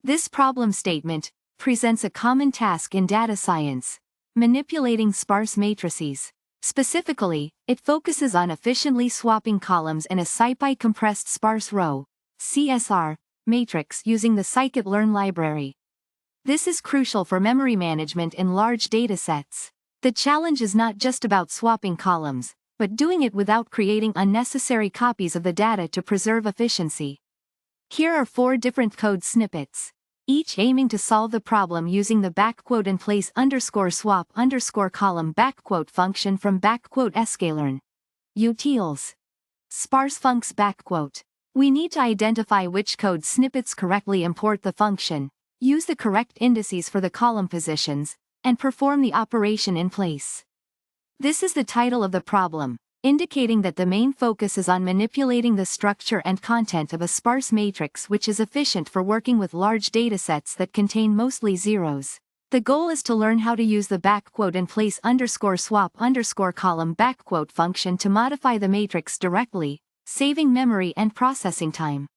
This problem statement presents a common task in data science: manipulating sparse matrices. Specifically, it focuses on efficiently swapping columns in a SciPy compressed sparse row (CSR) matrix using the Sklearn library. This is crucial for memory management in large datasets. The challenge is not just about swapping columns, but doing it without creating unnecessary copies of the data to preserve efficiency. Here are 4 different code snippets, each aiming to solve the problem using the *inplace_swap_column function from Sklearn. Utils. Sparse funcs . We need to identify which code snippets correctly import the function, use the correct indices for the column positions, and perform the operation in place. This is the title of the problem, indicating that the main focus is on manipulating the structure and content of a sparse matrix, which is efficient for working with large datasets that contain mostly zeros. The goal is to learn how to use the *inplace_swap_column function to modify the matrix directly, saving memory and processing time.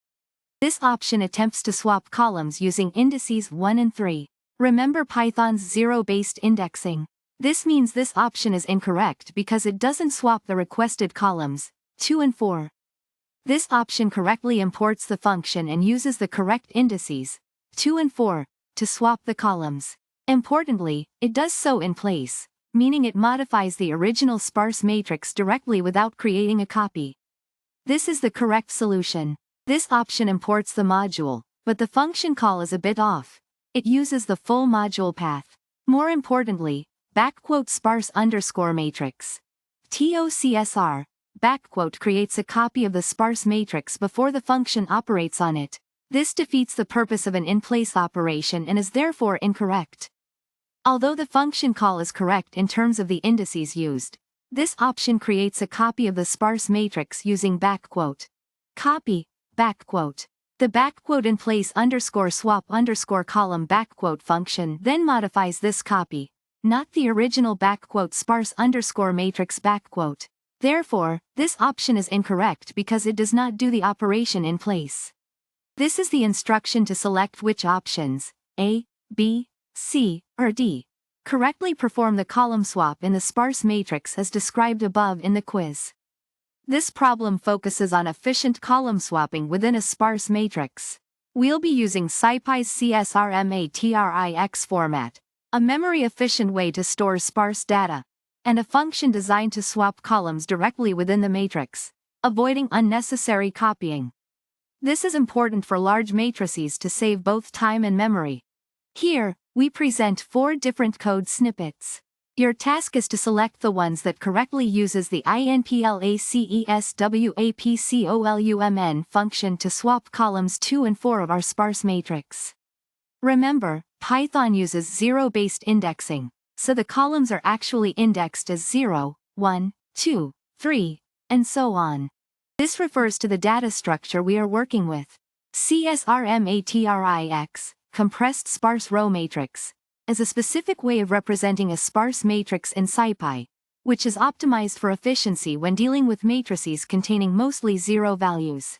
This option attempts to swap columns using indices 1 and 3. Remember Python's zero-based indexing. This means this option is incorrect because it doesn't swap the requested columns, 2 and 4. This option correctly imports the function and uses the correct indices, 2 and 4, to swap the columns. Importantly, it does so in place, meaning it modifies the original sparse matrix directly without creating a copy. This is the correct solution. This option imports the module, but the function call is a bit off. It uses the full module path. More importantly, *sparse_matrix. TOCSR, creates a copy of the sparse matrix before the function operates on it. This defeats the purpose of an in-place operation and is therefore incorrect. Although the function call is correct in terms of the indices used, this option creates a copy of the sparse matrix using copy. The *inplace_swap_column function then modifies this copy, not the original *sparse_matrix . Therefore, this option is incorrect because it does not do the operation in place. This is the instruction to select which options, A, B, C, or D, correctly perform the column swap in the sparse matrix as described above in the quiz. This problem focuses on efficient column swapping within a sparse matrix. We'll be using SciPy's CSRMATRIX format, a memory-efficient way to store sparse data, and a function designed to swap columns directly within the matrix, avoiding unnecessary copying. This is important for large matrices to save both time and memory. Here, we present 4 different code snippets. Your task is to select the ones that correctly uses the inplaceswapcolumn function to swap columns 2 and 4 of our sparse matrix. Remember, Python uses zero-based indexing, so the columns are actually indexed as 0, 1, 2, 3, and so on. This refers to the data structure we are working with. CSRMATRIX, compressed sparse row matrix, is a specific way of representing a sparse matrix in SciPy, which is optimized for efficiency when dealing with matrices containing mostly zero values.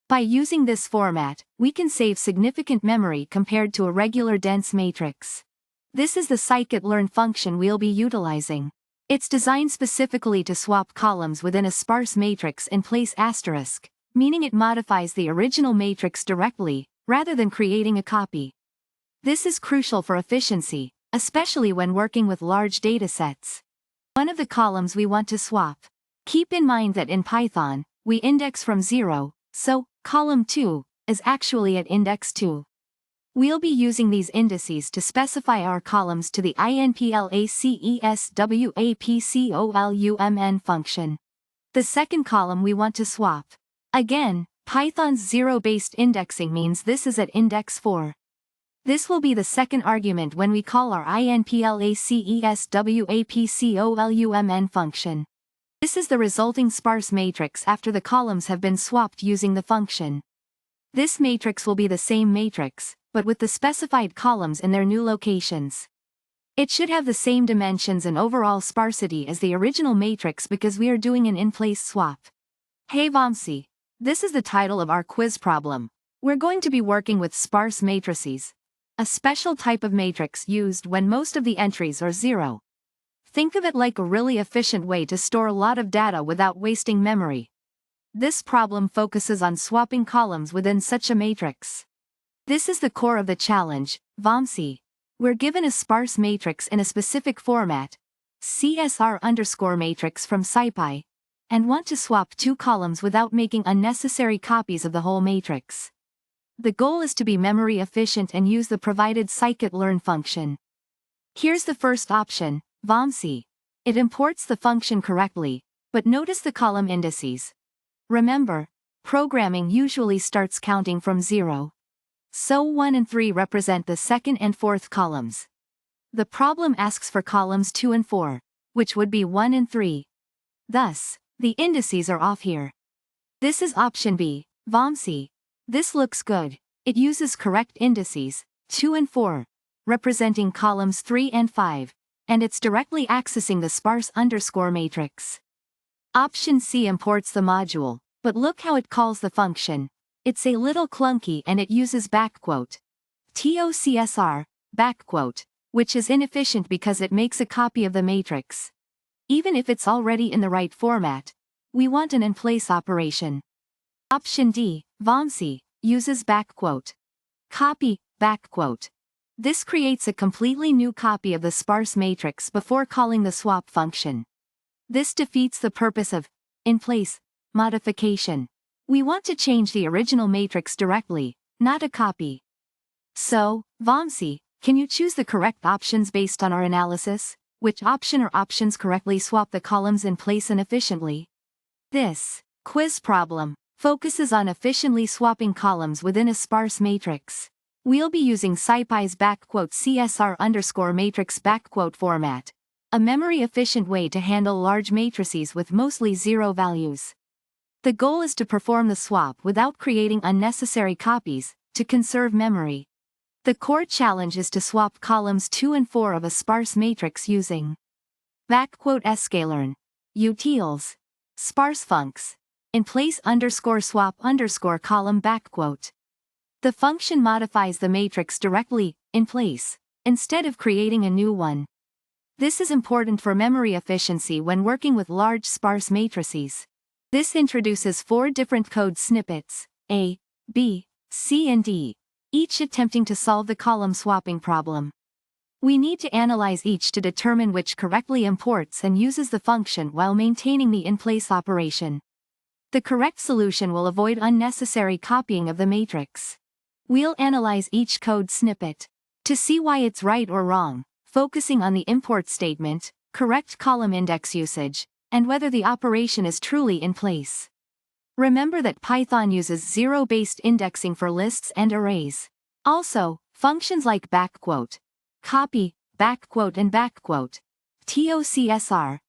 By using this format, we can save significant memory compared to a regular dense matrix. This is the scikit-learn function we'll be utilizing. It's designed specifically to swap columns within a sparse matrix in place *, meaning it modifies the original matrix directly, rather than creating a copy. This is crucial for efficiency, especially when working with large datasets. One of the columns we want to swap. Keep in mind that in Python, we index from 0, so column 2 is actually at index 2. We'll be using these indices to specify our columns to the inplaceswapcolumn function. The second column we want to swap. Again, Python's zero-based indexing means this is at index 4. This will be the second argument when we call our inplaceswapcolumn function. This is the resulting sparse matrix after the columns have been swapped using the function. This matrix will be the same matrix, but with the specified columns in their new locations. It should have the same dimensions and overall sparsity as the original matrix because we are doing an in-place swap. Hey Vamsi, this is the title of our quiz problem. We're going to be working with sparse matrices, a special type of matrix used when most of the entries are zero. Think of it like a really efficient way to store a lot of data without wasting memory. This problem focuses on swapping columns within such a matrix. This is the core of the challenge, VOMC. We're given a sparse matrix in a specific format, CSR_matrix from SciPy, and want to swap two columns without making unnecessary copies of the whole matrix. The goal is to be memory efficient and use the provided scikit-learn function. Here's the first option, VOMC. It imports the function correctly, but notice the column indices. Remember, programming usually starts counting from 0. So 1 and 3 represent the second and fourth columns. The problem asks for columns 2 and 4, which would be 1 and 3. Thus, the indices are off here. This is option B, VOMC. This looks good. It uses correct indices, 2 and 4, representing columns 3 and 5, and it's directly accessing the sparse underscore matrix. Option C imports the module, but look how it calls the function. It's a little clunky and it uses backquote. TOCSR, backquote, which is inefficient because it makes a copy of the matrix. Even if it's already in the right format, we want an in-place operation. Option D, VOMC, uses backquote. Copy, backquote. This creates a completely new copy of the sparse matrix before calling the swap function. This defeats the purpose of in-place modification. We want to change the original matrix directly, not a copy. So, VOMC, can you choose the correct options based on our analysis? Which option or options correctly swap the columns in place and efficiently? This quiz problem focuses on efficiently swapping columns within a sparse matrix. We'll be using SciPy's CSR_matrix format, a memory-efficient way to handle large matrices with mostly zero values. The goal is to perform the swap without creating unnecessary copies, to conserve memory. The core challenge is to swap columns 2 and 4 of a sparse matrix using Sklearn, utils, sparse funcs, inplace_swap_column backquote. The function modifies the matrix directly, in place, instead of creating a new one. This is important for memory efficiency when working with large sparse matrices. This introduces 4 different code snippets, A, B, C and D, each attempting to solve the column swapping problem. We need to analyze each to determine which correctly imports and uses the function while maintaining the in-place operation. The correct solution will avoid unnecessary copying of the matrix. We'll analyze each code snippet to see why it's right or wrong, focusing on the import statement, correct column index usage, and whether the operation is truly in place. Remember that Python uses zero-based indexing for lists and arrays. Also, functions like backquote, copy, backquote and backquote, TOCSR,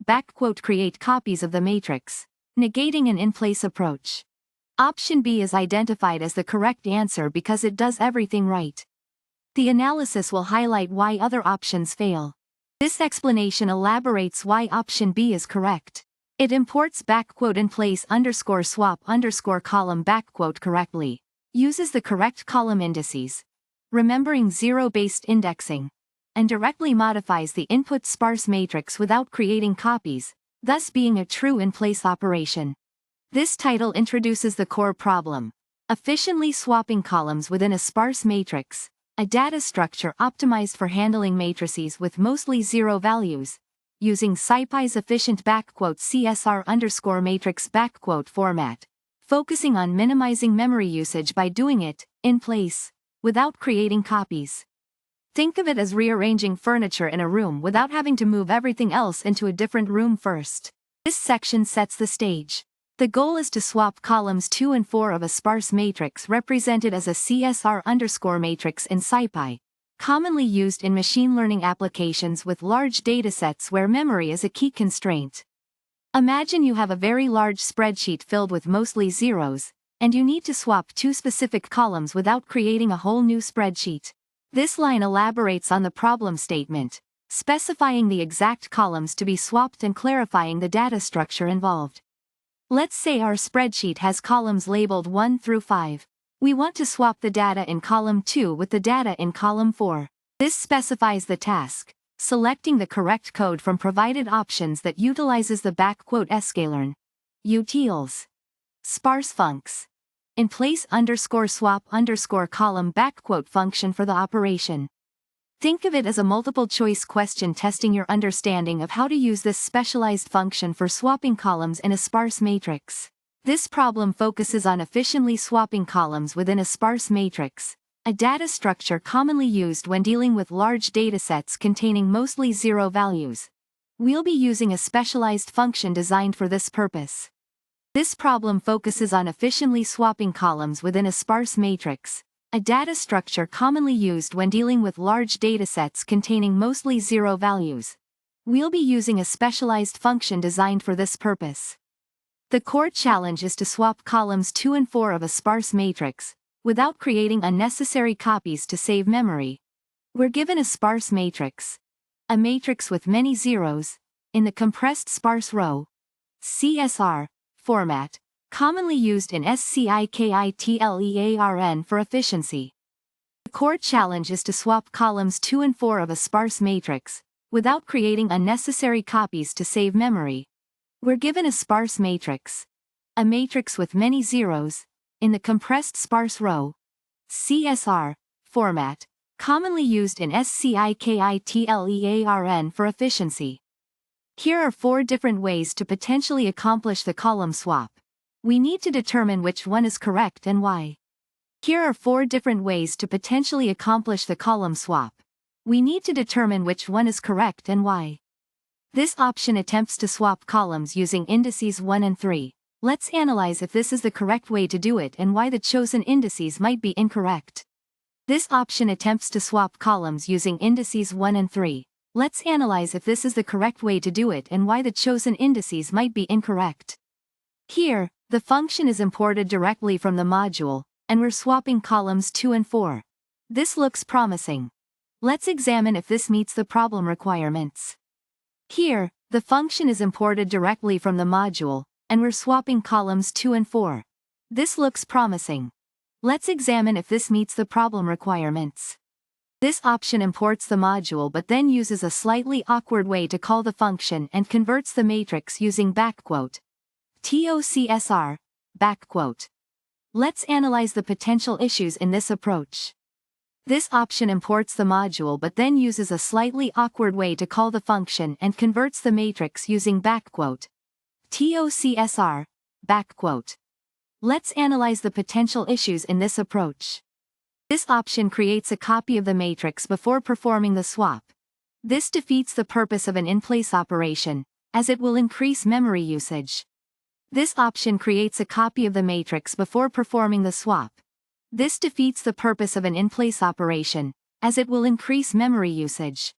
backquote create copies of the matrix, negating an in-place approach. Option B is identified as the correct answer because it does everything right. The analysis will highlight why other options fail. This explanation elaborates why option B is correct. It imports inplace_swap_column backquote correctly, uses the correct column indices, remembering zero-based indexing, and directly modifies the input sparse matrix without creating copies, thus being a true in-place operation. This title introduces the core problem: efficiently swapping columns within a sparse matrix, a data structure optimized for handling matrices with mostly zero values, using SciPy's efficient CSR_matrix format, focusing on minimizing memory usage by doing it in place, without creating copies. Think of it as rearranging furniture in a room without having to move everything else into a different room first. This section sets the stage. The goal is to swap columns 2 and 4 of a sparse matrix represented as a CSR_matrix in SciPy, commonly used in machine learning applications with large datasets where memory is a key constraint. Imagine you have a very large spreadsheet filled with mostly zeros, and you need to swap 2 specific columns without creating a whole new spreadsheet. This line elaborates on the problem statement, specifying the exact columns to be swapped and clarifying the data structure involved. Let's say our spreadsheet has columns labeled 1 through 5. We want to swap the data in column 2 with the data in column 4. This specifies the task, selecting the correct code from provided options that utilizes the Sklearn, utils, sparse funcs, inplace_swap_column function for the operation. Think of it as a multiple-choice question testing your understanding of how to use this specialized function for swapping columns in a sparse matrix. This problem focuses on efficiently swapping columns within a sparse matrix, a data structure commonly used when dealing with large datasets containing mostly zero values. We'll be using a specialized function designed for this purpose. This problem focuses on efficiently swapping columns within a sparse matrix, a data structure commonly used when dealing with large datasets containing mostly zero values. We'll be using a specialized function designed for this purpose. The core challenge is to swap columns 2 and 4 of a sparse matrix, without creating unnecessary copies to save memory. We're given a sparse matrix, a matrix with many zeros, in the compressed sparse row (CSR) format, commonly used in Sklearn for efficiency. The core challenge is to swap columns 2 and 4 of a sparse matrix, without creating unnecessary copies to save memory. We're given a sparse matrix, a matrix with many zeros, in the compressed sparse row (CSR) format, commonly used in Sklearn for efficiency. Here are 4 different ways to potentially accomplish the column swap. We need to determine which one is correct and why. Here are 4 different ways to potentially accomplish the column swap. We need to determine which one is correct and why. This option attempts to swap columns using indices 1 and 3. Let's analyze if this is the correct way to do it and why the chosen indices might be incorrect. This option attempts to swap columns using indices 1 and 3. Let's analyze if this is the correct way to do it and why the chosen indices might be incorrect. Here, the function is imported directly from the module, and we're swapping columns 2 and 4. This looks promising. Let's examine if this meets the problem requirements. Here, the function is imported directly from the module, and we're swapping columns 2 and 4. This looks promising. Let's examine if this meets the problem requirements. This option imports the module but then uses a slightly awkward way to call the function and converts the matrix using tocsr. Let's analyze the potential issues in this approach. This option imports the module but then uses a slightly awkward way to call the function and converts the matrix using tocsr. Let's analyze the potential issues in this approach. This option creates a copy of the matrix before performing the swap. This defeats the purpose of an in-place operation, as it will increase memory usage. This option creates a copy of the matrix before performing the swap. This defeats the purpose of an in-place operation, as it will increase memory usage.